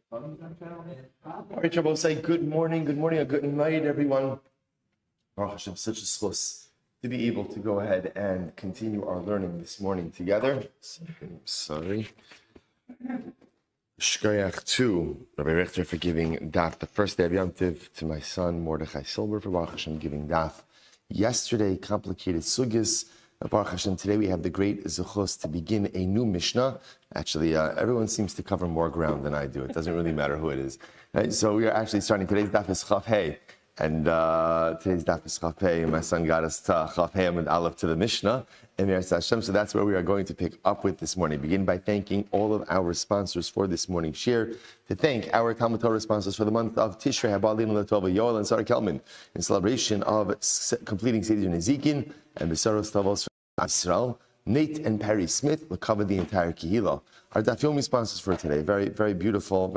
All right, Rabbi, say good morning, or good night, everyone. Baruch Hashem, such a schus to be able to go ahead and continue our learning this morning together. Sorry. Shkoyach to Rabbi Richter for giving daf the first day of Yom Tov, to my son Mordechai Silber for Baruch Hashem giving daf yesterday, complicated sugis. Baruch Hashem, today we have the great zechus to begin a new Mishnah. Actually, everyone seems to cover more ground than I do. It doesn't really matter who it is. Right? So we are actually starting. Today's daf is Chaf Hey. And today's daf is Chaf Hey. My son got us to Chaf Hey and Aleph to the Mishnah. And Hashem. So that's where we are going to pick up with this morning. Begin by thanking all of our sponsors for this morning's share. To thank our Talmud Torah sponsors for the month of Tishrei, Habalin Latova, Yoel and Sarah Kelman, in celebration of completing Seder Nezikin and Besaros Tavos from Israel. Nate and Perry Smith will cover the entire Kehila. Our Daf Yomi sponsors for today, very beautiful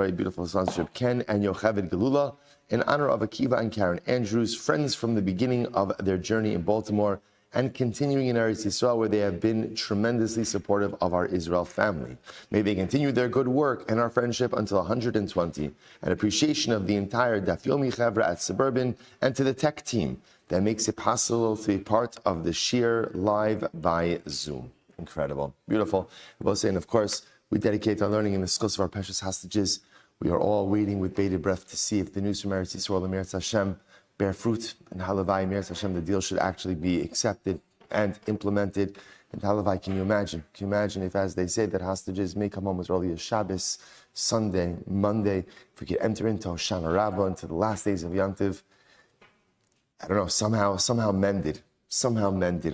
sponsorship. Ken and Yocheved Gelula, in honor of Akiva and Karen Andrews, friends from the beginning of their journey in Baltimore and continuing in Eretz Yisrael, where they have been tremendously supportive of our Israel family. May they continue their good work and our friendship until 120. An appreciation of the entire Daf Yomi Chevra at Suburban and to the tech team that makes it possible to be part of the Shir live by Zoom. Incredible. Beautiful. And of course, we dedicate our learning in the schools of our precious hostages. We are all waiting with bated breath to see if the news from Eretz Yisrael and Meretz Hashem bear fruit. And Halavai, Meretz Hashem, the deal should actually be accepted and implemented. And Halavai, can you imagine? Can you imagine if, as they say, that hostages may come home as early as Shabbos, Sunday, Monday, if we could enter into Hoshana Rabbah, into the last days of Yom Tov, I don't know, somehow mended.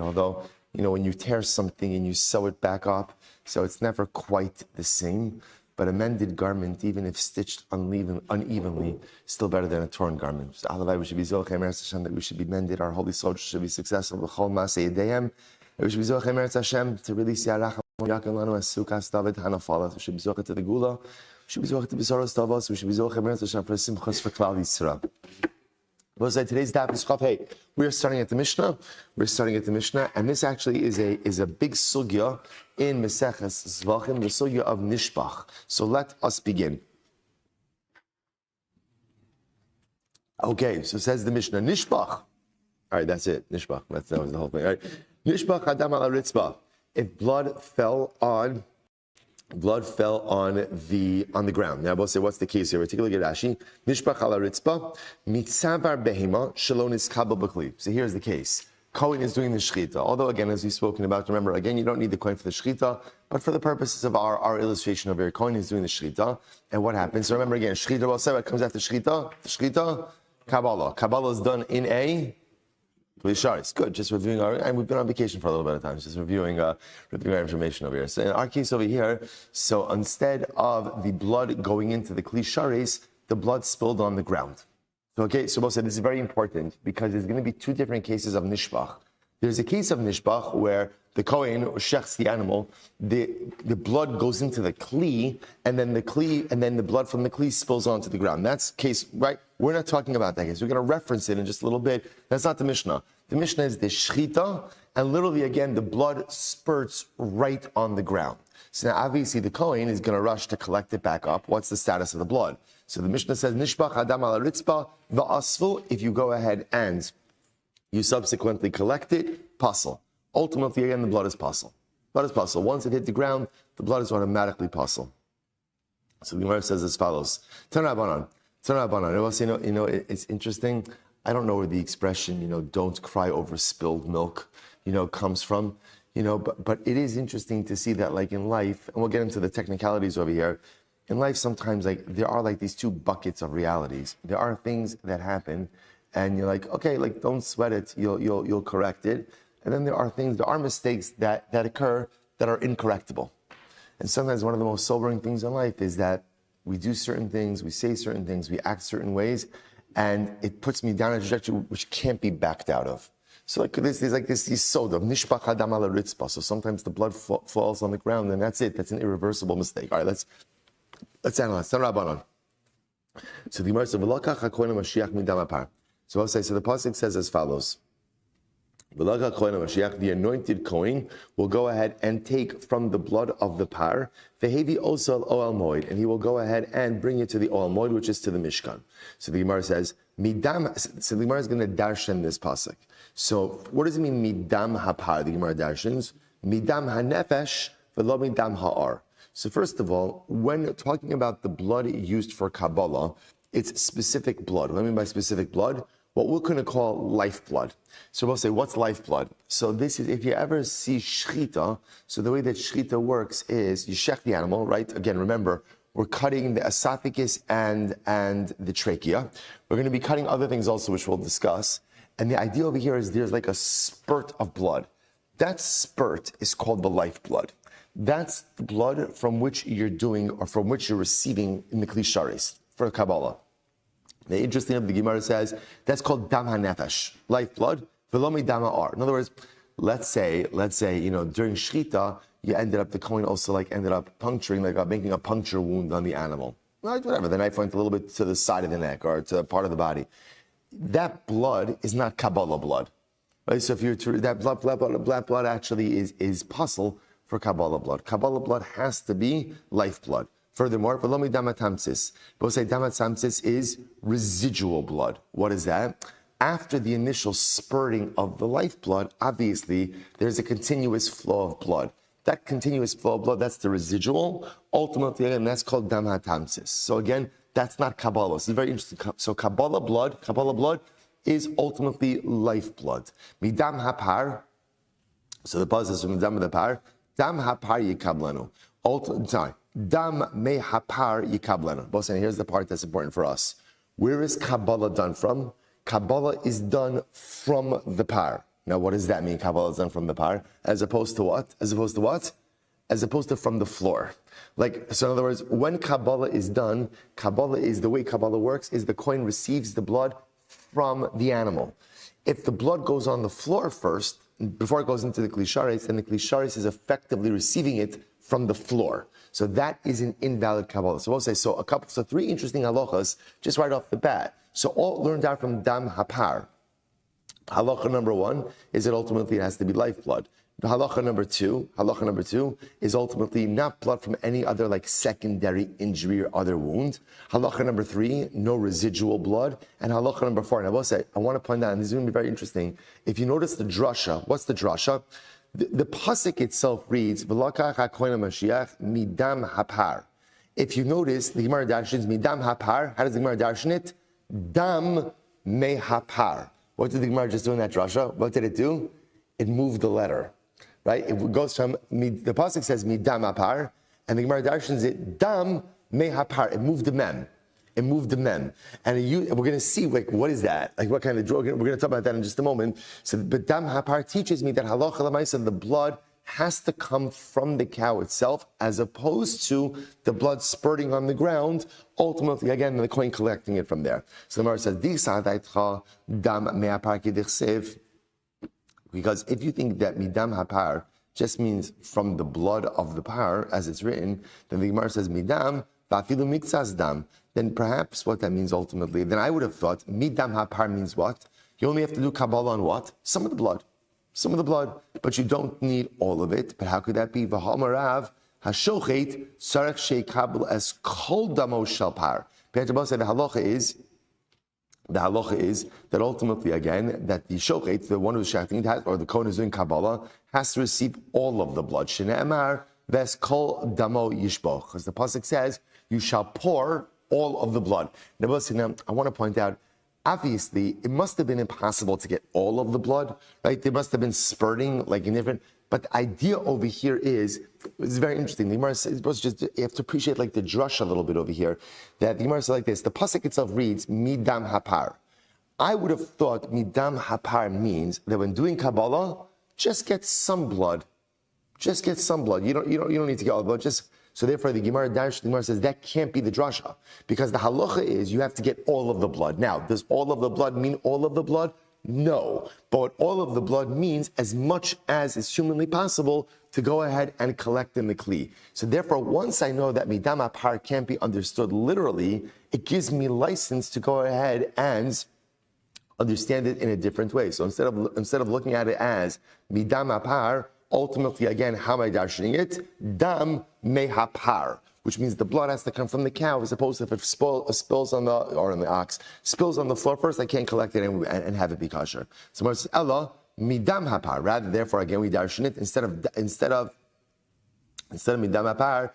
Although, when you tear something and you sew it back up, so it's never quite the same. But a mended garment, even if stitched unevenly, still better than a torn garment. So, Alavai, we should be Zevachim Hashem, that we should be mended. Our holy soldiers should be successful. B'chol Masei Yedayim. We should be Zevachim Hashem to release Yaracham Yakin Lanu as Sukas David Hanafalas. We should be Zevachim to the Gula. We should be Zevachim to Besaros Tavos. We should be Zevachim Hashem for Simchas for Klal Yisrael. Today's daf is Chaf Hey. We are starting at the Mishnah. And this actually is a big sugya in Meseches Zevachim, the sugya of Nishbach. So let us begin. Okay, so says the Mishnah, Nishbach. All right, that's it. Nishbach. That was the whole thing. All right. Nishbach Adam ala Ritzbah. If blood fell on the ground. Now we'll say, what's the case here? We'll take a look at Rashi. Nishbach ala ritzbah, mitzavar behema, shalon iskabel b'kli. So here's the case. Kohen is doing the shechita. Although, again, as we've spoken about, remember, again, you don't need the Kohen for the shechita, but for the purposes of our illustration over here, Kohen is doing the shechita. And what happens? So remember, again, shechita, we'll say what comes after shechita. The shechita, Kabbalah. Kabbalah is done in a It's good, just reviewing and we've been on vacation for a little bit of time, just reviewing our information over here. So in our case over here, so instead of the blood going into the Kli Shares, the blood spilled on the ground. So, okay, so we'll say this is very important because there's going to be two different cases of Nishbach. There's a case of Nishbach where the Kohen shechs the animal, the blood goes into the Kli, and then the blood from the Kli spills onto the ground. That's case, right? We're not talking about that case. We're going to reference it in just a little bit. That's not the Mishnah. The Mishnah is the Shechita, and literally, again, the blood spurts right on the ground. So now, obviously, the Kohen is going to rush to collect it back up. What's the status of the blood? So the Mishnah says, Nishbach Adam ala Ritzbah, va'asful, if you go ahead and you subsequently collect it, pasul. Ultimately, again, the blood is pasul. Blood is pasul. Once it hit the ground, the blood is automatically pasul. So the Gemara says as follows: Tanabanan. It's interesting. I don't know where the expression, don't cry over spilled milk, comes from. But it is interesting to see that, like in life, and we'll get into the technicalities over here. In life, sometimes there are these two buckets of realities. There are things that happen, and you're like, okay, don't sweat it. You'll correct it. And then there are mistakes that occur that are incorrectable. And sometimes one of the most sobering things in life is that we do certain things, we say certain things, we act certain ways, and it puts me down a trajectory which can't be backed out of. So there's this yisod of nishbach adam ala ritzbah. So sometimes the blood falls on the ground, and that's it. That's an irreversible mistake. All right, let's analyze. So the Gemara says, "V'lokach hakohen Mashiach midam apar." So I'll say, so the pasuk says as follows: The anointed Kohen will go ahead and take from the blood of the par, vehevi osal oel moed, and he will go ahead and bring it to the oel moed, which is to the Mishkan. So the Gemara says, midam. So the Gemara is going to darshan this pasuk. So what does it mean, midam hapar? The Gemara darshans, midam hanefesh v'lo midam ha'ar. So first of all, when talking about the blood used for Kabbalah, it's specific blood. What do I mean by specific blood? What we're going to call lifeblood. So we'll say, what's lifeblood? So this is, if you ever see shchita, so the way that shchita works is, you shech the animal, right? Again, remember, we're cutting the esophagus and the trachea. We're going to be cutting other things also, which we'll discuss. And the idea over here is there's like a spurt of blood. That spurt is called the lifeblood. That's the blood from which you're doing, or from which you're receiving in the klisharis for Kabbalah. The interesting of the Gemara says that's called dam hanefesh, lifeblood, velomi dam ha'ar. In other words, let's say, during shchita, the Kohen also ended up puncturing, making a puncture wound on the animal. Right, whatever. The knife went a little bit to the side of the neck or to a part of the body. That blood is not Kabbalah blood. Right? So if you're that blood actually is puzzle for Kabbalah blood. Kabbalah blood has to be lifeblood. Furthermore, velomi damat hamsis. We'll say damat hamsis is residual blood. What is that? After the initial spurting of the lifeblood, obviously, there's a continuous flow of blood. That continuous flow of blood, that's the residual. Ultimately, again, that's called damat hamsis. So again, that's not Kabbalah. So it's very interesting. So Kabbalah blood is ultimately lifeblood. Midam hapar. So the pause is from midam hapar. Dam hapar yikablanu. Sorry. Dam me hapar yikablanu. Both saying, here's the part that's important for us. Where is Kabbalah done from? Kabbalah is done from the par. Now, what does that mean? Kabbalah is done from the par, as opposed to what? As opposed to what? As opposed to from the floor. So in other words, when Kabbalah is done, the way Kabbalah works is the Kohen receives the blood from the animal. If the blood goes on the floor first, before it goes into the klisharis, then the klisharis is effectively receiving it from the floor. So that is an invalid Kabbalah. So we'll say, so three interesting halachas just right off the bat. So all learned out from dam hapar. Halacha number one is that ultimately it has to be lifeblood. Halacha number two is ultimately not blood from any other secondary injury or other wound. Halacha number three, no residual blood. And halacha number four, and I will say, I want to point out, and this is going to be very interesting. If you notice the drasha, what's the drasha? The pasuk itself reads, "V'lakach hakohen Mashiach midam hapar." If you notice, the Gemara darshans midam hapar. How does the Gemara darshan it? Dam me hapar. What did the Gemara just do in that drasha? What did it do? It moved the letter, right? It goes from, the pasuk says midam hapar, and the Gemara darshans it dam me hapar. It moved the mem. It moved the mem. And we're going to see, what is that? What kind of drug? We're going to talk about that in just a moment. So, but dam hapar teaches me that halacha l'maisa, the blood has to come from the cow itself, as opposed to the blood spurting on the ground. Ultimately, again, the Kohen collecting it from there. So the Gemara says, dam me hapar kidichsev. Because if you think that midam hapar just means from the blood of the par, as it's written, then the Gemara says midam v'afilu mikzas dam. Then perhaps what that means ultimately, then I would have thought midam hapar means what? You only have to do Kabbalah on what? Some of the blood. Some of the blood, but you don't need all of it. But how could that be? V'hamarav hashochet sarech sheikabel as kol damo shel par. Peter said the halacha is that ultimately, again, that the shochet, the one who's shechting, or the Kohen who's doing Kabbalah, has to receive all of the blood. Shene'emar ves kol damo yishboch, because the pasuk says you shall pour all of the blood. Now, I want to point out, obviously, it must have been impossible to get all of the blood, right? There must have been spurting, in different. But the idea over here it's very interesting. The Gemara says, you have to appreciate the drush a little bit over here. That the Gemara says like this: the pasuk itself reads midam hapar. I would have thought midam hapar means that when doing Kabbalah, just get some blood. Just get some blood. You don't need to get all the blood. So therefore, the Gemara says that can't be the drasha, because the halacha is you have to get all of the blood. Now, does all of the blood mean all of the blood? No. But what all of the blood means, as much as is humanly possible, to go ahead and collect in the kli. So therefore, once I know that midam hapar can't be understood literally, it gives me license to go ahead and understand it in a different way. So instead of looking at it as midam apar, ultimately again, how am I darshaning it? Dam mehapar, which means the blood has to come from the cow, as opposed to if it spills on the ox, spills on the floor first, I can't collect it and have it be kosher. So it's Ella midam hapar. Rather, therefore, again, we darshan it instead of midam hapar,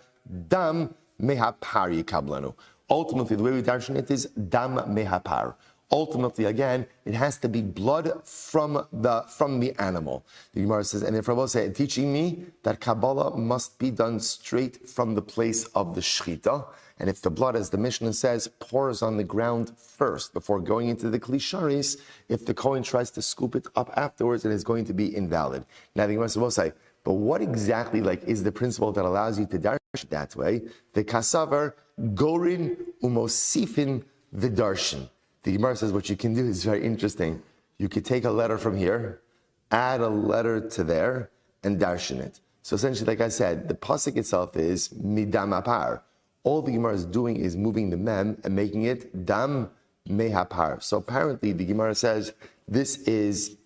dam mehapar yikablanu. Ultimately, the way we darshan it is dam mehapar. Ultimately, again, it has to be blood from the animal. The Gemara says, and if Rabbi say, teaching me that Kabbalah must be done straight from the place of the shechita, and if the blood, as the Mishnah says, pours on the ground first before going into the klisharis, if the Kohen tries to scoop it up afterwards, it is going to be invalid. Now the Gemara will say, but what exactly is the principle that allows you to darshan that way? The kasavar gorin umosifin the darshan. The Gemara says what you can do is very interesting. You could take a letter from here, add a letter to there, and darshan it. So essentially, like I said, the pasuk itself is midam apar. All the Gemara is doing is moving the mem and making it dam mehapar. So apparently, the Gemara says this is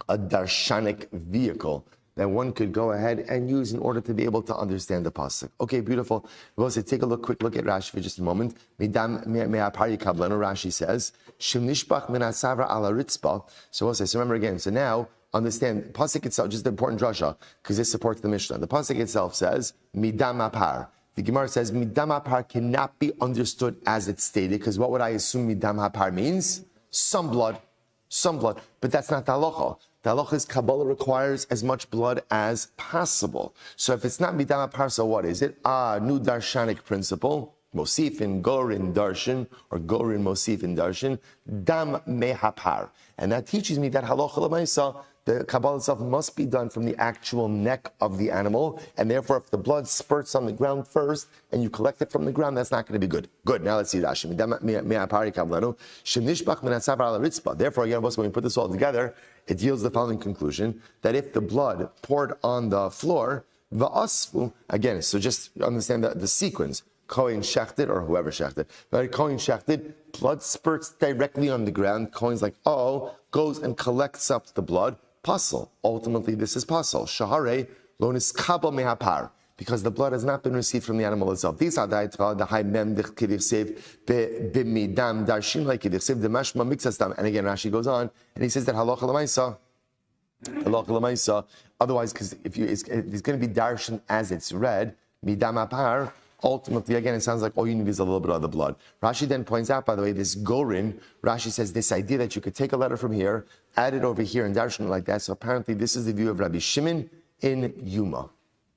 a darshanic vehicle that one could go ahead and use in order to be able to understand the pasuk. Okay, beautiful. We'll say, take a quick look at Rashi for just a moment. Rashi says, so we'll say, so remember again, so now, understand, pasuk itself, just the important drasha, because this supports the Mishnah. The pasuk itself says, midam apar. The Gemara says, midam apar cannot be understood as it's stated, because what would I assume midam apar means? Some blood. But that's not the halacha. The halacha is Kabbalah requires as much blood as possible. So if it's not midam apar, so what is it? New darshanic principle, mosif in gorin darshan, or gorin mosif in darshan, dam mehapar. And that teaches me that halacha l'maisa, the Kabbalah itself must be done from the actual neck of the animal, and therefore if the blood spurts on the ground first, and you collect it from the ground, that's not going to be good. Good, now let's see Rashi. Therefore, again, when we put this all together, it yields the following conclusion, that if the blood poured on the floor, again, so just understand the sequence, Kohen shechted, or whoever shechted, right? Kohen shechted, blood spurts directly on the ground, Kohen's like, goes and collects up the blood, Pasal. Ultimately, this is Pasal. Shahare lonis kaba mehapar, because the blood has not been received from the animal itself. These are the high mem kidisev b'midam darshin like kidisev the mashma mixastam. And again, Rashi goes on and he says that halacha l'maisa. Otherwise, because if it's going to be darshan as it's read, midam apar. Ultimately, again, it sounds like all you need is a little bit of the blood. Rashi then points out, by the way, this gorin, Rashi says this idea that you could take a letter from here, add it over here, and darshan it like that. So apparently, this is the view of Rabbi Shimon in Yoma.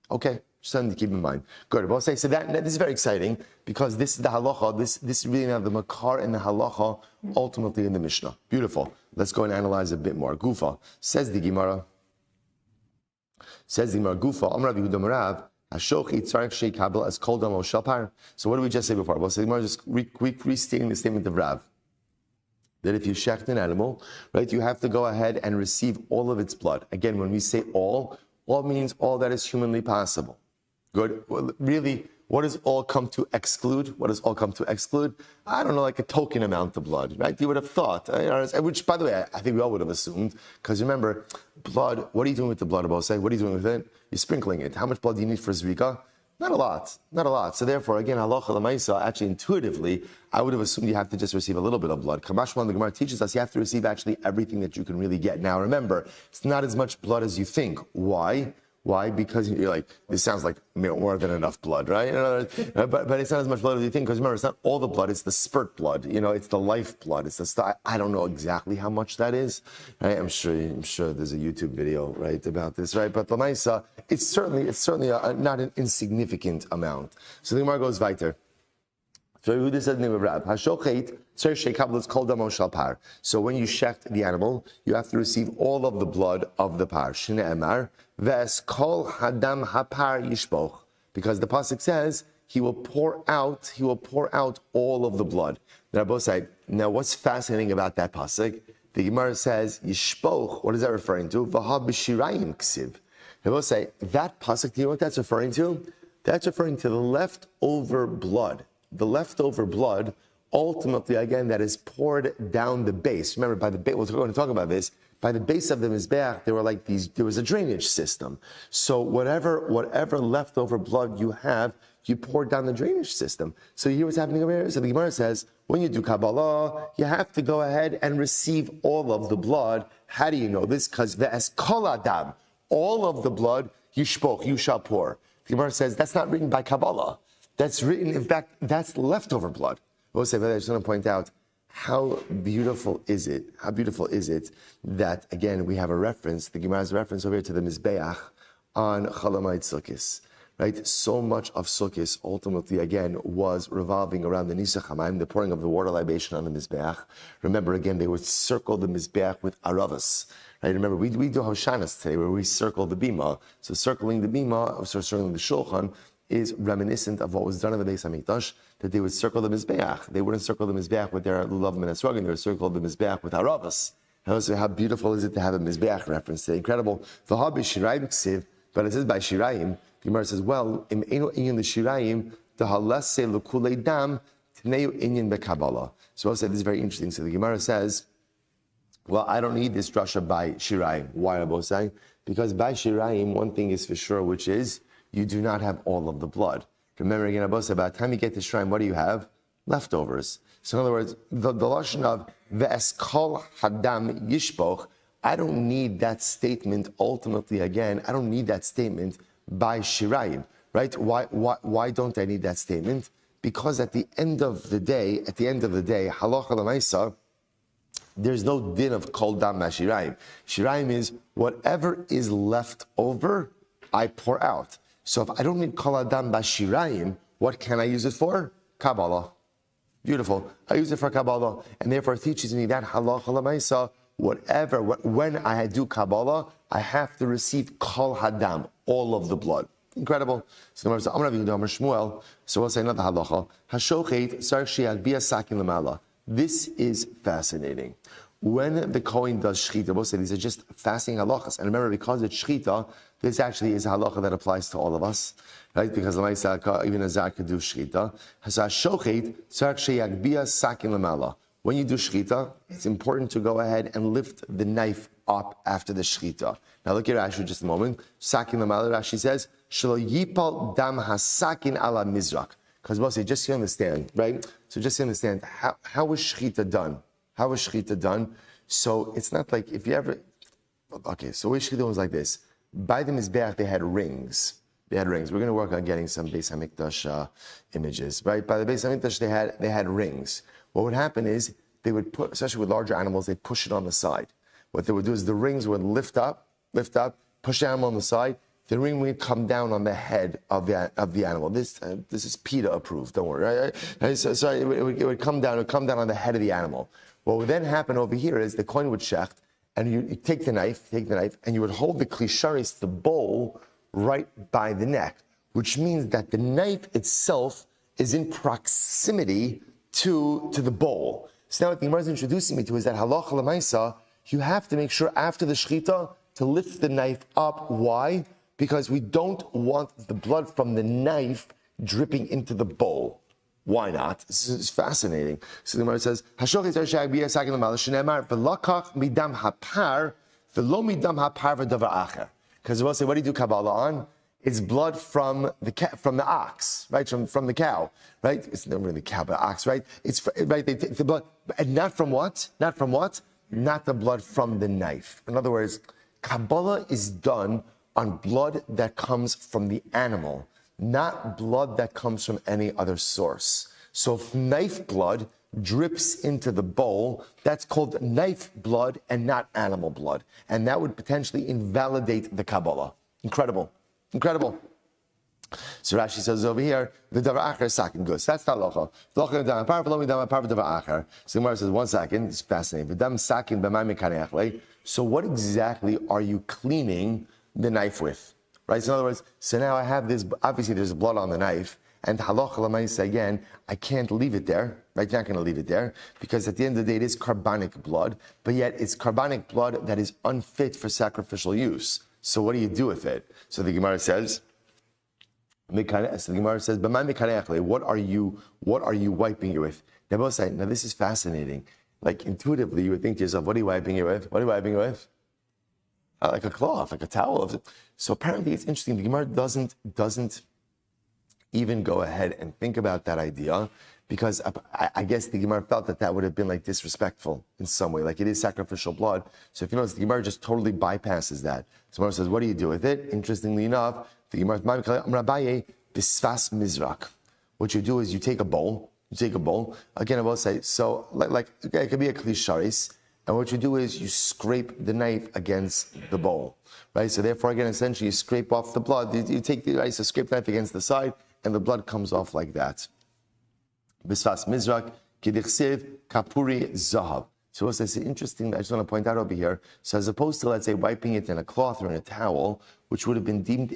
Okay, just something to keep in mind. Good. We'll say, so that this is very exciting, because this is the halacha, this really now the makar and the halacha, ultimately in the Mishnah. Beautiful. Let's go and analyze a bit more. Gufa, says the Gemara, Gufa, Amar Rabbi Yehuda Marav, so what did we just say before? Well, so the Gemara just restating the statement of Rav, that if you shecht an animal, right, you have to go ahead and receive all of its blood. Again, when we say all means all that is humanly possible. Good. Well, really, what does all come to exclude? I don't know, like a token amount of blood, right? You would have thought, which, by the way, I think we all would have assumed, because remember, blood, what are you doing with the blood, Abba? What are you doing with it? You're sprinkling it. How much blood do you need for zrika? Not a lot. So therefore, again, halacha l'maisa, actually intuitively, I would have assumed you have to just receive a little bit of blood. Kamashman, the Gemara teaches us you have to receive actually everything that you can really get. Now remember, it's not as much blood as you think. Why? Because you're like, this sounds like more than enough blood, right? But it's not as much blood as you think, because remember, it's not all the blood, it's the spurt blood, it's the life blood, it's the stuff. I don't know exactly how much that is, right? I'm sure there's a YouTube video, right, about this, right? But Lamaisa, it's certainly not an insignificant amount. So the Gemara goes weiter. So when you shecht the animal, you have to receive all of the blood of the par. Because the pasuk says he will pour out all of the blood. Now what's fascinating about that pasuk? The Gemara says yishpoch. What is that referring to? That pasuk, do you know what that's referring to? That's referring to the leftover blood. The leftover blood ultimately, again, that is poured down the base. Remember, by the base, we're going to talk about this. By the base of the Mizbeach, there was a drainage system. So whatever leftover blood you have, you pour down the drainage system. So you hear what's happening over here? So the Gemara says, when you do Kabbalah, you have to go ahead and receive all of the blood. How do you know this? Because ve'es kol adam, all of the blood, you shall pour. The Gemara says, that's not written by Kabbalah. That's written, in fact, that's leftover blood. I just want to point out, how beautiful is it that, again, we have a reference, the Gemara has a reference over here to the Mizbeach on Chalamayit Sukkis, right? So much of Sukkis ultimately, again, was revolving around the Nisach HaMayim, the pouring of the water libation on the Mizbeach. Remember, again, they would circle the Mizbeach with aravas, right? Remember, we do Hoshanas today where we circle the Bima. So circling the Bima, so circling the Shulchan, is reminiscent of what was done in the Beis HaMikdash, that they would circle the Mizbeach. They wouldn't circle the Mizbeach with their lulav and esrogim, they would circle the Mizbeach with aravas. And also, how beautiful is it to have a Mizbeach reference today? Incredible. V'ha b'shirayim ksiv, but it says by Shirayim. The Gemara says, well, im eno inyan the Shirayim, the halase l'kulei dam, tneu inyan beKabbalah. So I said, this is very interesting. So the Gemara says, well, I don't need this drasha by Shirayim. Why am I saying? Because by Shirayim, one thing is for sure, which is, you do not have all of the blood. Remember again, Abba said, by the time you get to Shirayim, what do you have? Leftovers. So in other words, the lashon of ve'es kol hadam yishpoch, I don't need that statement ultimately again. I don't need that statement by Shirayim, right? Why don't I need that statement? Because at the end of the day, halacha l'maisa, there's no din of kol dam mashirayim. Shirayim is whatever is left over, I pour out. So if I don't need kol adam bashirayim, what can I use it for? Kabbalah. Beautiful. I use it for Kabbalah, and therefore it teaches me that halacha l'maisa, when I do Kabbalah, I have to receive kol hadam, all of the blood. Incredible. So I'm Rabbi Shmuel. So we'll say another halacha. Hashochet sarich sheyagbia sakin lemala. This is fascinating. When the Kohen does shchita, we'll say these are just fasting halachas. And remember, because it's shchita, this actually is a halacha that applies to all of us, right? Because even a zar could do shchita. When you do shchita, it's important to go ahead and lift the knife up after the shchita. Now look at Rashi just a moment. Sakin lamala, Rashi says, shelo yipal dam hasakin ala mizrak. Because we'll say, just to understand, right? So just to understand, how was shchita done? How was shchita done? So it's not like if you ever, okay, so what shchita was like this. By the Mizbeach, they had rings. We're going to work on getting some Beis HaMikdash images, right? By the Beis HaMikdash, they had rings. What would happen is they would put, especially with larger animals, they push it on the side. What they would do is the rings would lift up, push the animal on the side. The ring would come down on the head of the animal. This is PETA approved. Don't worry. Right? So it would come down. It would come down on the head of the animal. What would then happen over here is the coin would shecht, and you take the knife, and you would hold the klisharis, the bowl, right by the neck, which means that the knife itself is in proximity to the bowl. So now what the Gemara is introducing me to is that halacha l'maisa, you have to make sure after the shechita to lift the knife up. Why? Because we don't want the blood from the knife dripping into the bowl. Why not? This is fascinating. So the Gemara says, because we'll say, what do you do Kabbalah on? It's blood from the ox, right? From the cow, right? It's not really the cow, but the ox, right? It's right. They take the blood, and not from what? Not the blood from the knife. In other words, Kabbalah is done on blood that comes from the animal, not blood that comes from any other source. So if knife blood drips into the bowl, that's called knife blood and not animal blood. And that would potentially invalidate the Kabbalah. Incredible. So Rashi says over here, the davar acher sakin gus. That's not locha. Locha dam apar v'lo midam apar v'davar acher. So the Gemara says, 1 second, it's fascinating. V'dam sakin b'may mekanei achlei. So what exactly are you cleaning the knife with? Right? So in other words, so now I have this, obviously there's blood on the knife, and halacha l'maisa again, I can't leave it there, right? You're not going to leave it there, because at the end of the day, it is carbonic blood, but yet it's carbonic blood that is unfit for sacrificial use. So what do you do with it? So the Gemara says, So the Gemara says, what are you wiping it with? Now this is fascinating. Like intuitively, you would think to yourself, what are you wiping it with? What are you wiping it with? Like a cloth, like a towel. So apparently it's interesting. The Gemara doesn't even go ahead and think about that idea, because I guess the Gemara felt that would have been like disrespectful in some way, like it is sacrificial blood. So if you notice, the Gemara just totally bypasses that. So the Gemara says, what do you do with it? Interestingly enough, the Gemara bisfas mizrak. What you do is you take a bowl. Again, I will say, so like it could be a klisharis, and what you do is you scrape the knife against the bowl, right? So therefore, again, essentially, you scrape off the blood. You take the rice, scrape the knife against the side, and the blood comes off like that. Bisfas mizrak, kidichsev, kapuri zahav. So it's interesting, I just want to point out over here, so as opposed to, let's say, wiping it in a cloth or in a towel, which would have been deemed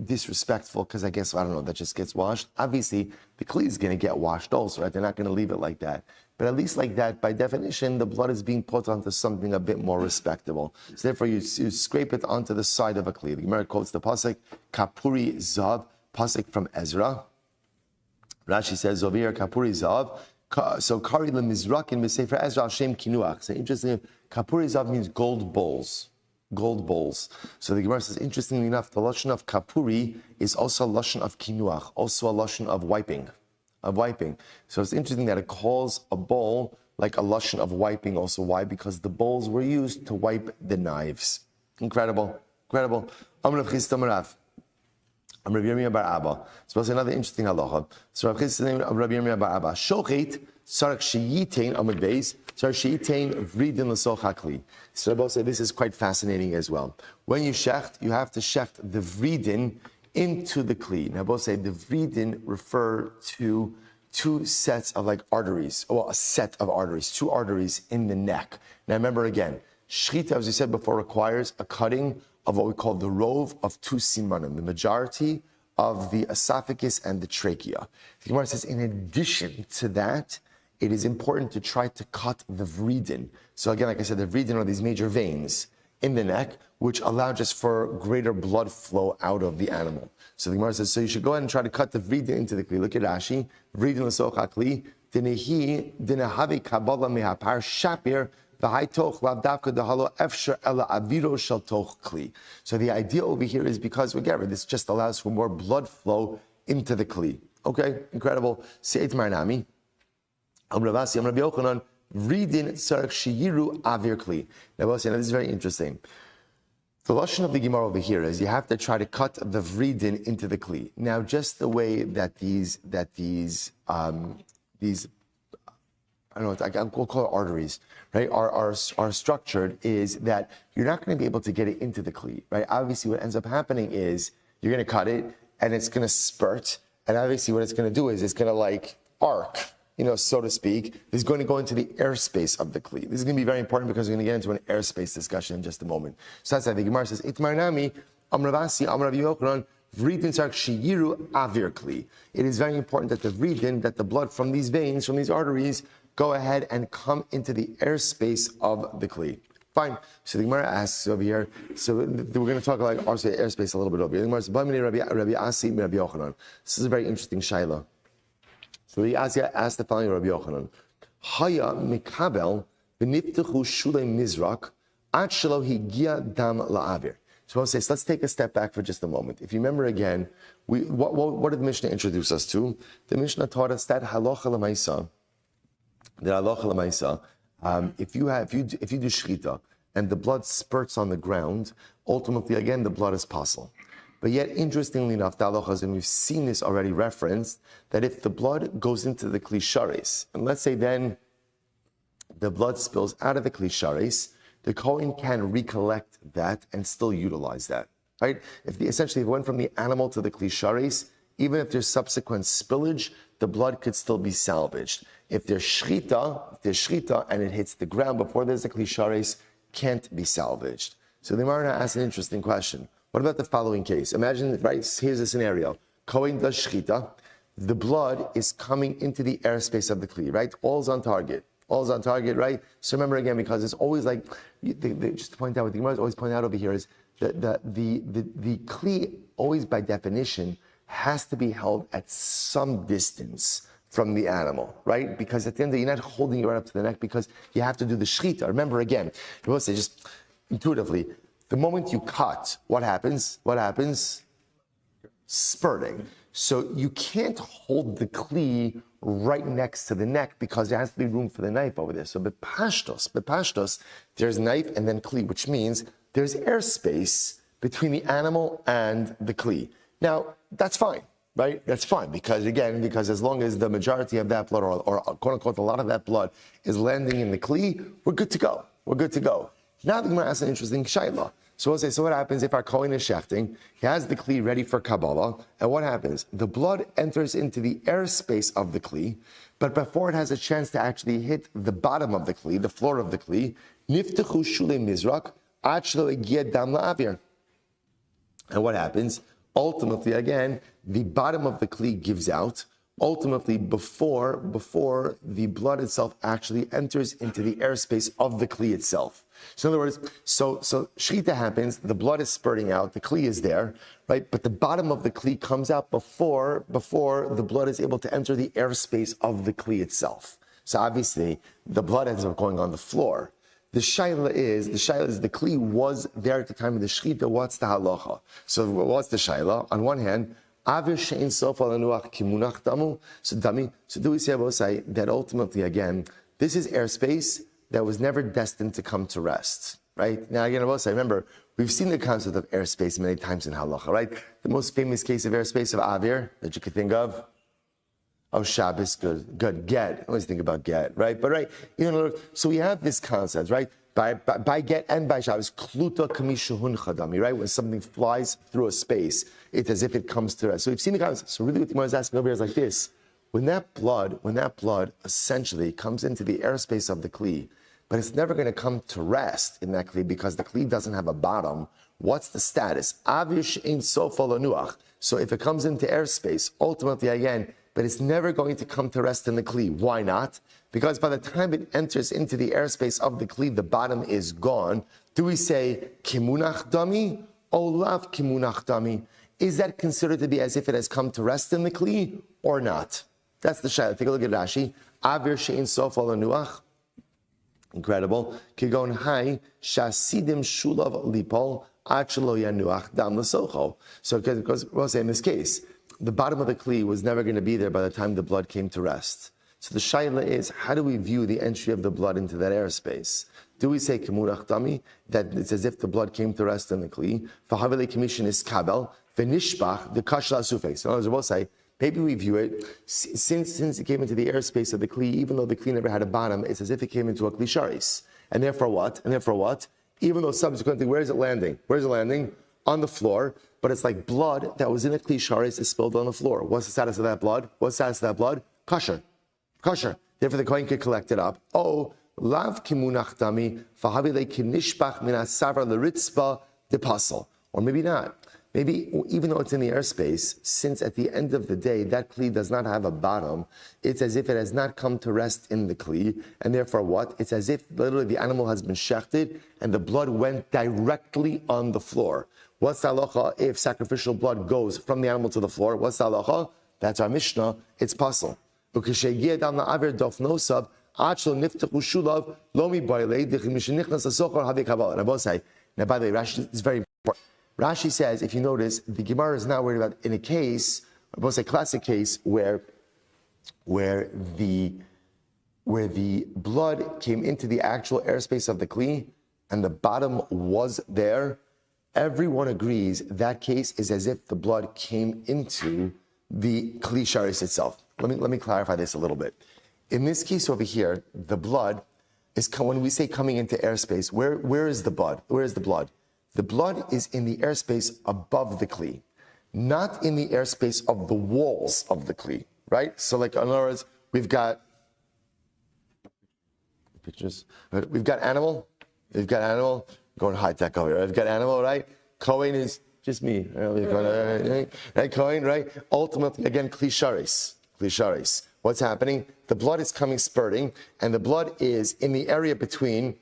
disrespectful, because I guess, I don't know, that just gets washed. Obviously, the kli is going to get washed also, right? They're not going to leave it like that. But at least like that, by definition, the blood is being put onto something a bit more respectable. So therefore, you scrape it onto the side of a kli. The Gemara quotes the pasuk, kapuri zav, pasuk from Ezra. Rashi says over here, kapuri zav. So kari lemizrakin b'sefer Ezra Hashem kinuach. So interestingly, kapuri zav means gold bowls. Gold bowls. So the Gemara says, interestingly enough, the lashon of kapuri is also a lashon of kinuach, also a lashon of wiping. So it's interesting that it calls a bowl like a lashon of wiping also. Why? Because the bowls were used to wipe the knives. Incredible. Amr Chisda Marav. I'm Rabbi Yirmiyah bar Abba. So that's another interesting halacha. So Rabbi Yirmiyah bar Abba. Shochet sarach sheyitain amud beis sarach sheyitain vridin l'soch hakli. So Rabbi said this is quite fascinating as well. When you shecht, you have to shecht the vridin into the kli. Now both say the vridin refer to two sets of like arteries, a set of arteries, two arteries in the neck. Now remember again, shchita, as we said before, requires a cutting of what we call the rove of two simanim, the majority of the esophagus and the trachea. The Gemara says, in addition to that, it is important to try to cut the vridin. So again, like I said, the vridin are these major veins in the neck, which allow just for greater blood flow out of the animal. So the Gemara says, so you should go ahead and try to cut the vridin into the kli. Look at Rashi, vridin l'soch hakli, dinehi dinehave kabbalah mehapar shapir. So the idea over here is because, again, this just allows for more blood flow into the kli. Okay, incredible. Se'et marnami. Amravasi, Amrabi Yochanan, Vridin sarach sheyiru avir kli. Now, this is very interesting. The lashon of the Gemara over here is you have to try to cut the vridin into the kli. Now, just the way that these I don't know, we'll call it arteries, right, are structured is that you're not going to be able to get it into the kli, right? Obviously, what ends up happening is you're going to cut it, and it's going to spurt, and obviously what it's going to do is it's going to like arc, so to speak. It's going to go into the airspace of the kli. This is going to be very important because we're going to get into an airspace discussion in just a moment. So that's why the Gemara says, Itmar nami, Amravasi, Amrav Yochanan, Vridin sarach sheyiru avir kli. It is very important that the blood from these veins, from these arteries, go ahead and come into the airspace of the kli. Fine. So the Gemara asks over here, so we're going to talk like also airspace a little bit over here. The Gemara says, Rabbi Asi, Rabbi Yochanan. This is a very interesting shaila. So Rabbi Asi asked the following Rabbi Yochanan. Haya mikabel v'niftechu shulei mizrak ad shelo higia dam la'avir. So let's take a step back for just a moment. If you remember again, what did the Mishnah introduce us to? The Mishnah taught us that halacha l'maisa, if you do shchita and the blood spurts on the ground, ultimately again the blood is possible. But yet, interestingly enough, the halachas, and we've seen this already referenced, that if the blood goes into the klisharis, and let's say then the blood spills out of the klisharis, the Kohen can recollect that and still utilize that, right? Essentially, if it went from the animal to the klisharis, even if there's subsequent spillage, the blood could still be salvaged. If there's shchita and it hits the ground before there's a klisharis, can't be salvaged. So the Gemara asks an interesting question. What about the following case? Imagine, right, here's a scenario. Kohen does shchita, the blood is coming into the airspace of the kli, right? All's on target, right? So remember again, because it's always like, just to point out what the Gemara is always pointing out over here is that the kli always by definition has to be held at some distance from the animal, right? Because at the end of the day, you're not holding it right up to the neck because you have to do the shechita. Remember again, I will say just intuitively, the moment you cut, what happens? What happens? Spurting. So you can't hold the kli right next to the neck because there has to be room for the knife over there. So bepashtos, there's knife and then kli, which means there's airspace between the animal and the kli. Now, that's fine, right? That's fine because as long as the majority of that blood or quote unquote a lot of that blood is landing in the kli, we're good to go. We're good to go. Now the Gemara asks an interesting shayla. So we'll say, so what happens if our Kohen is shechting? He has the kli ready for Kabbalah, and what happens? The blood enters into the airspace of the kli, but before it has a chance to actually hit the bottom of the kli, the floor of the kli, niftechu shulei mizrak, ad shelo egia dam la'avir. And what happens? Ultimately, again, the bottom of the kli gives out. Ultimately, before the blood itself actually enters into the airspace of the kli itself. So in other words, so shechita happens, the blood is spurting out, the kli is there, right? But the bottom of the kli comes out before the blood is able to enter the airspace of the kli itself. So obviously, the blood ends up going on the floor. The shaila is the kli was there at the time of the shechita. What's the halacha? So what's the shaila? On one hand, avir she'ein sof al hanuach kimunach damu. So do we say that ultimately again, this is airspace that was never destined to come to rest, right? Now again, I will say, remember, we've seen the concept of airspace many times in halacha, right? The most famous case of airspace of avir that you could think of. Oh, Shabbos, good. Get. I always think about get, right? But right, so we have this concept, right? By get and by Shabbos, kluta kamishahun chadami, right? When something flies through a space, it's as if it comes to rest. So we've seen the concept. So really what the Gemara is asking over here is like this. When that blood essentially comes into the airspace of the kli, but it's never going to come to rest in that kli because the kli doesn't have a bottom, what's the status? Avir she'ein sof al hanuach. So if it comes into airspace, ultimately again, but it's never going to come to rest in the kli. Why not? Because by the time it enters into the airspace of the kli, the bottom is gone. Do we say kimunach dami or lav kimunach dami? Is that considered to be as if it has come to rest in the kli or not? That's the shayla. Take a look at Rashi. Avir she'ein sof al hanuach. Incredible. Kigon hai shasidim shulav lipol achelo yanuach dam l'socho. So because we'll say in this case, the bottom of the kli was never going to be there by the time the blood came to rest. So the shayla is, how do we view the entry of the blood into that airspace? Do we say kemurach dami, that it's as if the blood came to rest in the kli? V'havele commission is kabel, v'nishbach, the kashla asufes. So in other words, we'll say, maybe we view it, since it came into the airspace of the kli, even though the kli never had a bottom, it's as if it came into a kli sharis. And therefore what? Even though subsequently, where is it landing? On the floor, but it's like blood that was in a kli sharis is spilled on the floor. What's the status of that blood? Kosher. Therefore, the kohen could collect it up. Oh, lav kimunach dami v'havile kinishbach min hasavar l'ritzpa depasul. Or maybe not. Maybe even though it's in the airspace, since at the end of the day that kli does not have a bottom, it's as if it has not come to rest in the kli, and therefore what? It's as if literally the animal has been shechted and the blood went directly on the floor. What's the halacha if sacrificial blood goes from the animal to the floor? What's the halacha? That's our Mishnah. It's pasul. And by the way, Rashi is very important. Rashi says, if you notice, the Gemara is not worried about in a case, I will say classic case, where the blood came into the actual airspace of the kli and the bottom was there. Everyone agrees that case is as if the blood came into the kli sharis itself. Let me clarify this a little bit. In this case over here, the blood is, when we say coming into airspace, where is the blood? Where is the blood? The blood is in the airspace above the kli, not in the airspace of the walls of the kli, right? So like, in other words, we've got pictures. We've got animal, going high tech over here. We've got animal, right? Kohen is just me. Right? Kohen, right? Ultimately, again, kli sharis. What's happening? The blood is coming spurting, and the blood is in the area between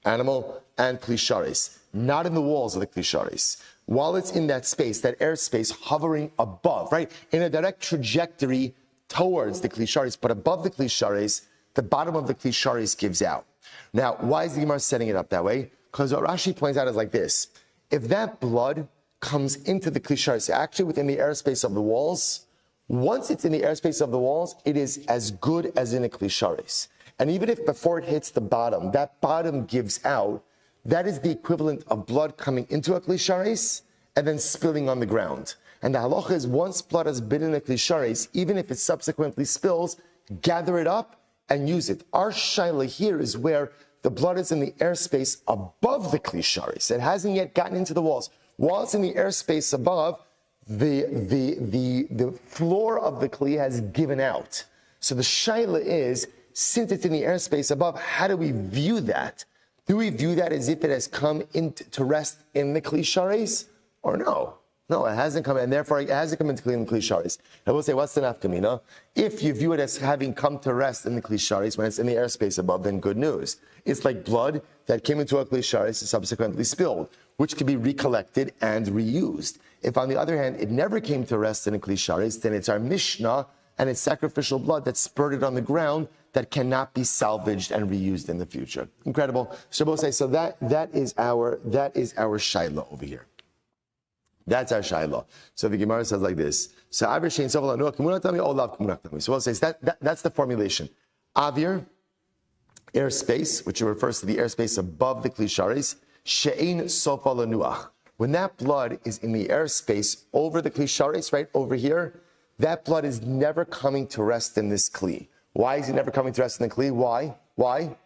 animal and kli sharis. not in the walls of the Kli Sharis. While it's in that space, that airspace hovering above, right, in a direct trajectory towards the Kli Sharis, but above the Kli Sharis, the bottom of the Kli Sharis gives out. Now, why is the Gemara setting it up that way? Because what Rashi points out is like this. If that blood comes into the Kli Sharis, actually within the airspace of the walls, once it's in the airspace of the walls, it is as good as in a Kli Sharis. And even if before it hits the bottom, that bottom gives out, that is the equivalent of blood coming into a Kli Sharis and then spilling on the ground. And the halacha is once blood has been in a Kli Sharis, even if it subsequently spills, gather it up and use it. Our shaila here is where the blood is in the airspace above the Kli Sharis. It hasn't yet gotten into the walls. While it's in the airspace above, the floor of the Kli has given out. So the shaila is, since it's in the airspace above, how do we view that? Do we view that as if it has come to rest in the Kli Sharis, or no? No, it hasn't come, and therefore it hasn't come into the Kli Sharis. I will say, what's the nafkamina? If you view it as having come to rest in the Kli Sharis when it's in the airspace above, then good news. It's like blood that came into a Kli Sharis and subsequently spilled, which can be recollected and reused. If, on the other hand, it never came to rest in a Kli Sharis, then it's our Mishnah and it's sacrificial blood that's spurted on the ground that cannot be salvaged and reused in the future. Incredible. So that is our shaila over here. That's our shaila. So the Gemara says like this. So we'll say that's the formulation. Avir, airspace, which refers to the airspace above the Kli Sharis, she'ein sofa lanuach. When that blood is in the airspace over the Kli Sharis, right over here, that blood is never coming to rest in this Kli. Why is it never coming to rest in the Kli? Why?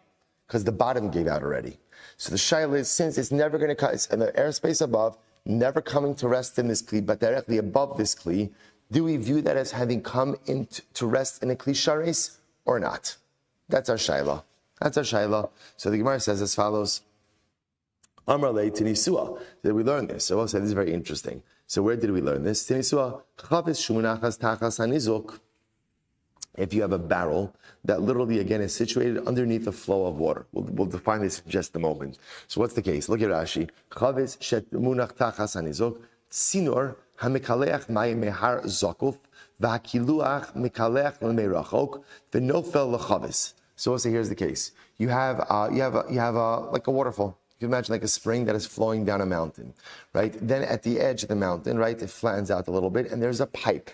Because the bottom gave out already. So the shaila is, since it's never going to come, it's in the airspace above, never coming to rest in this Kli, but directly above this Kli, do we view that as having come to rest in a Kli Sharis or not? That's our shaila. That's our shaila. So the Gemara says as follows. Amar lei tinisua. Did we learn this? So we'll say this is very interesting. So where did we learn this? Tinisua. Chavis shumunachas tachas hanizuk. If you have a barrel that literally, again, is situated underneath the flow of water. We'll define this in just a moment. So what's the case? Look at Rashi. Chavis shet munach tachas hanizuk. Sinor hamikaleach mayim mehar zakuf. V'hakiluach mikaleach l'meirachok. V'nofel l'chavis. So we'll say here's the case. You have like a waterfall. You can imagine like a spring that is flowing down a mountain, right? Then at the edge of the mountain, right, it flattens out a little bit, and there's a pipe.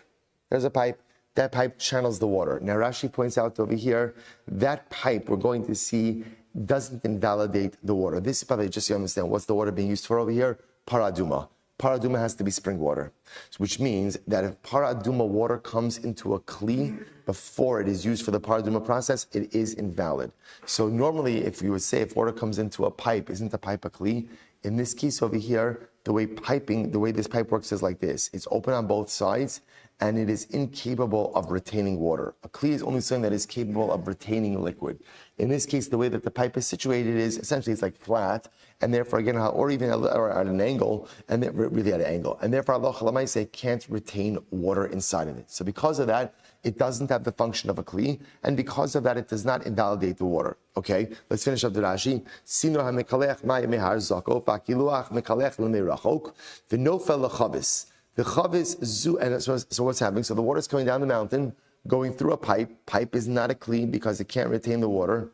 There's a pipe. That pipe channels the water. Now Rashi points out over here, that pipe we're going to see doesn't invalidate the water. This is probably just so you understand what's the water being used for over here? Paraduma. Paraduma has to be spring water, which means that if paraduma water comes into a Kli before it is used for the paraduma process, it is invalid. So normally, if you would say if water comes into a pipe, isn't the pipe a Kli? In this case over here, the way this pipe works is like this. It's open on both sides, and it is incapable of retaining water. A Kli is only something that is capable of retaining liquid. In this case, the way that the pipe is situated is essentially it's like flat, and therefore again, or even at an angle, and really at an angle, and therefore Allah Chalamayse can't retain water inside of it. So because of that, it doesn't have the function of a Kli, and because of that, it does not invalidate the water. Okay, let's finish up the Rashi. Sino hamekalech ma'im mehar zakov v'kiluach mekalech l'meirachok v'nofel l'chavis. The chavis zu, and so what's happening? So the water is coming down the mountain, going through a pipe. Pipe is not a Kli because it can't retain the water,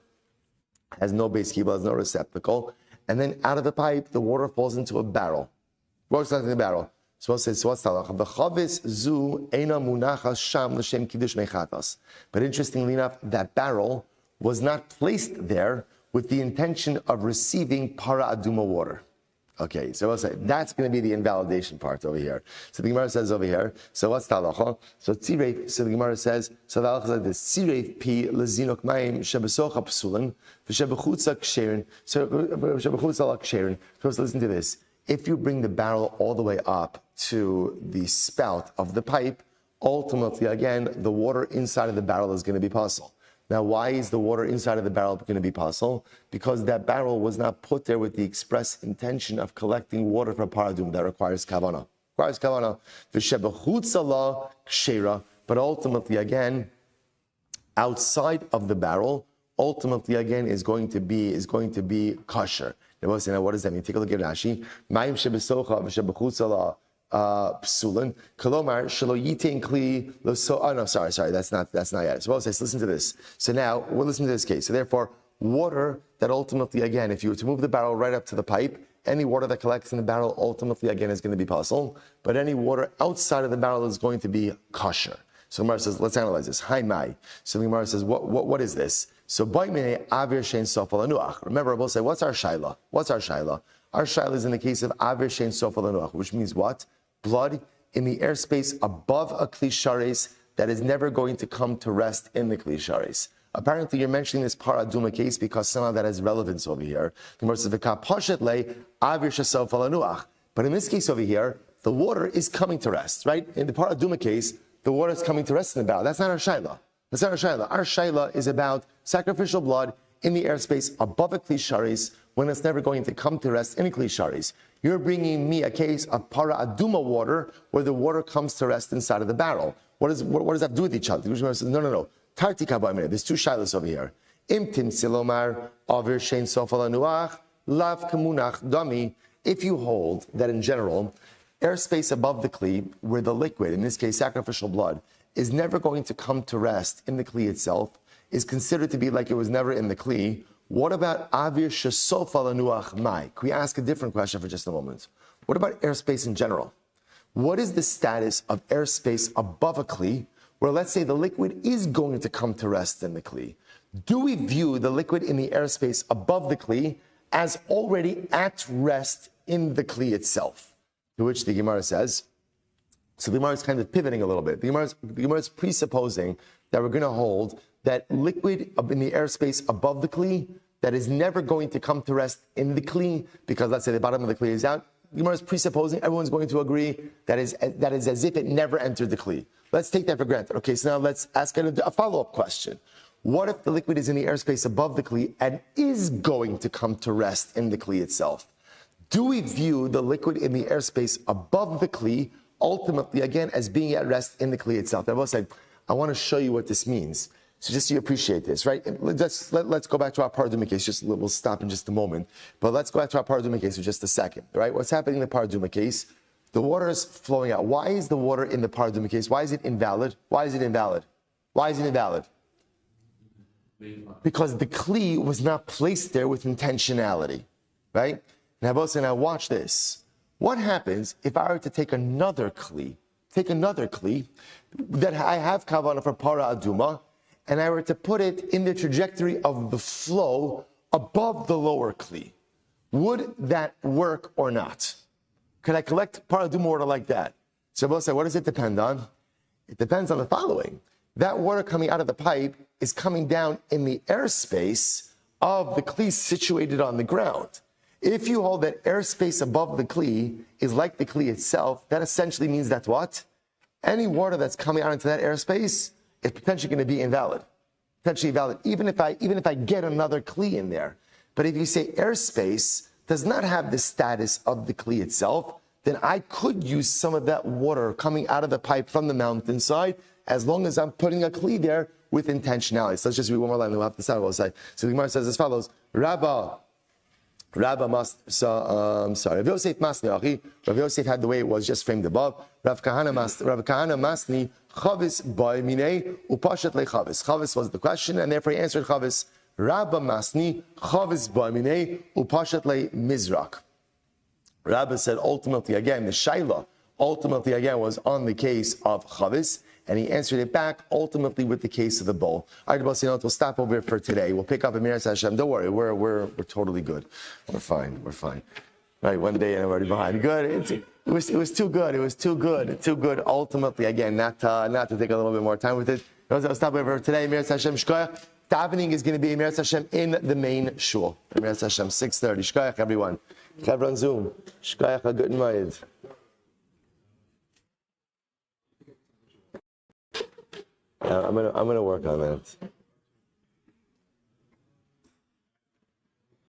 has no base kibble, has no receptacle, and then out of the pipe, the water falls into a barrel. Water's not in the barrel. So it says, so what's talach? The chavis zu eina munachas sham l'shem kiddush mechatas. But interestingly enough, that barrel was not placed there with the intention of receiving para aduma water. Okay, so we'll say that's going to be the invalidation part over here. So the Gemara says over here, so what's talacha? So tziref, so the Gemara says, so the halacha is like this, tziref pi lezinok mayim shebesocha psulin, v'shebechutza ksherin, so shebechutza la ksherin. So listen to this. If you bring the barrel all the way up to the spout of the pipe, ultimately, again, the water inside of the barrel is going to be possible. Now, why is the water inside of the barrel going to be possible? Because that barrel was not put there with the express intention of collecting water for paradum. That requires kavanah. V'shebechutza la kshera. But ultimately, again, outside of the barrel, ultimately, again, is going to be kosher. Now, what does that mean? Take a look at Rashi. Mayim shebesocha v'shebechutza psulin. Kolomar shelo yitain kli lo so. Oh no, sorry. That's not yet. So listen to this. So now we're listening to this case. So therefore, water that ultimately, again, if you were to move the barrel right up to the pipe, any water that collects in the barrel ultimately, again, is going to be possible. But any water outside of the barrel is going to be kosher. So Gemara says, let's analyze this. Hi, Mai. So the Gemara says, what is this? So remember, we'll say, what's our shaila? What's our shaila? Our shaila is in the case of avir shein sofal anuach, which means what? Blood in the airspace above a kli shares that is never going to come to rest in the kli shares. Apparently, you're mentioning this paraduma case because somehow that has relevance over here. The Gemara says, avir shesofal anuach. But in this case over here, the water is coming to rest, right? In the paraduma case, the water is coming to rest in the barrel. That's not our shaila. That's not our shaila. Our shaila is about sacrificial blood in the airspace above a kli sharis when it's never going to come to rest in a kli sharis. You're bringing me a case of para aduma water where the water comes to rest inside of the barrel. What does that do with each other? The Gemara says, no. Tarti kabayim. There's two shailas over here. Imtim silomar avir shein sofal anuach lav kamunach dami. If you hold that in general, airspace above the kli, where the liquid, in this case sacrificial blood, is never going to come to rest in the kli itself, is considered to be like it was never in the kli. What about avir shesofal anuach mai? Can we ask a different question for just a moment? What about airspace in general? What is the status of airspace above a kli, where let's say the liquid is going to come to rest in the kli? Do we view the liquid in the airspace above the kli as already at rest in the kli itself? To which the Gemara says, so the Gemara is kind of pivoting a little bit. The Gemara is presupposing that we're going to hold that liquid in the airspace above the kli that is never going to come to rest in the kli, because let's say the bottom of the kli is out. The Gemara is presupposing everyone's going to agree that is as if it never entered the kli. Let's take that for granted. Okay, so now let's ask a follow-up question. What if the liquid is in the airspace above the kli and is going to come to rest in the kli itself? Do we view the liquid in the airspace above the kli ultimately, again, as being at rest in the kli itself? I will say, I want to show you what this means. So just so you appreciate this, right? Let's go back to our paraduma case. We'll stop in just a moment. But let's go back to our paraduma case for just a second, right? What's happening in the paraduma case? The water is flowing out. Why is the water in the paraduma case? Why is it invalid? Why is it invalid? Why is it invalid? Because the kli was not placed there with intentionality, right? Now watch this. What happens if I were to take another kli that I have kavanah for para aduma, and I were to put it in the trajectory of the flow above the lower kli? Would that work or not? Could I collect paraduma water like that? So what does it depend on? It depends on the following. That water coming out of the pipe is coming down in the airspace of the kli situated on the ground. If you hold that airspace above the kli is like the kli itself, that essentially means that what? Any water that's coming out into that airspace is potentially going to be invalid. Potentially valid, even if I get another kli in there. But if you say airspace does not have the status of the kli itself, then I could use some of that water coming out of the pipe from the mountainside, as long as I'm putting a kli there with intentionality. So let's just read one more line, and we'll have to start. We'll say. So the Gemara says as follows: Rabbi Yosef Masni. Rav Yosef had the way it was just framed above. Rav Kahana Masni Chavis by Mine Upashat le Chavis. Chavis was the question, and therefore he answered Chavis. Rabba Masni Chavis by Mine Upashat le Mizrak. Rabba said ultimately again the shaila ultimately again was on the case of Chavis, and he answered it back ultimately with the case of the bowl. All right, we'll stop over here for today. We'll pick up in Miras Hashem. Don't worry, we're totally good. We're fine. Right, one day and I'm already behind. Good. It was too good. It was too good. Ultimately, again, not to take a little bit more time with it. I'll stop over for today. Miras Hashem Shkoyach. Davening is going to be Miras Hashem in the main shul. Miras Hashem 6:30. Shkoyach, everyone. Clever on Zoom. Shkoyach, a good night. I'm gonna work on that.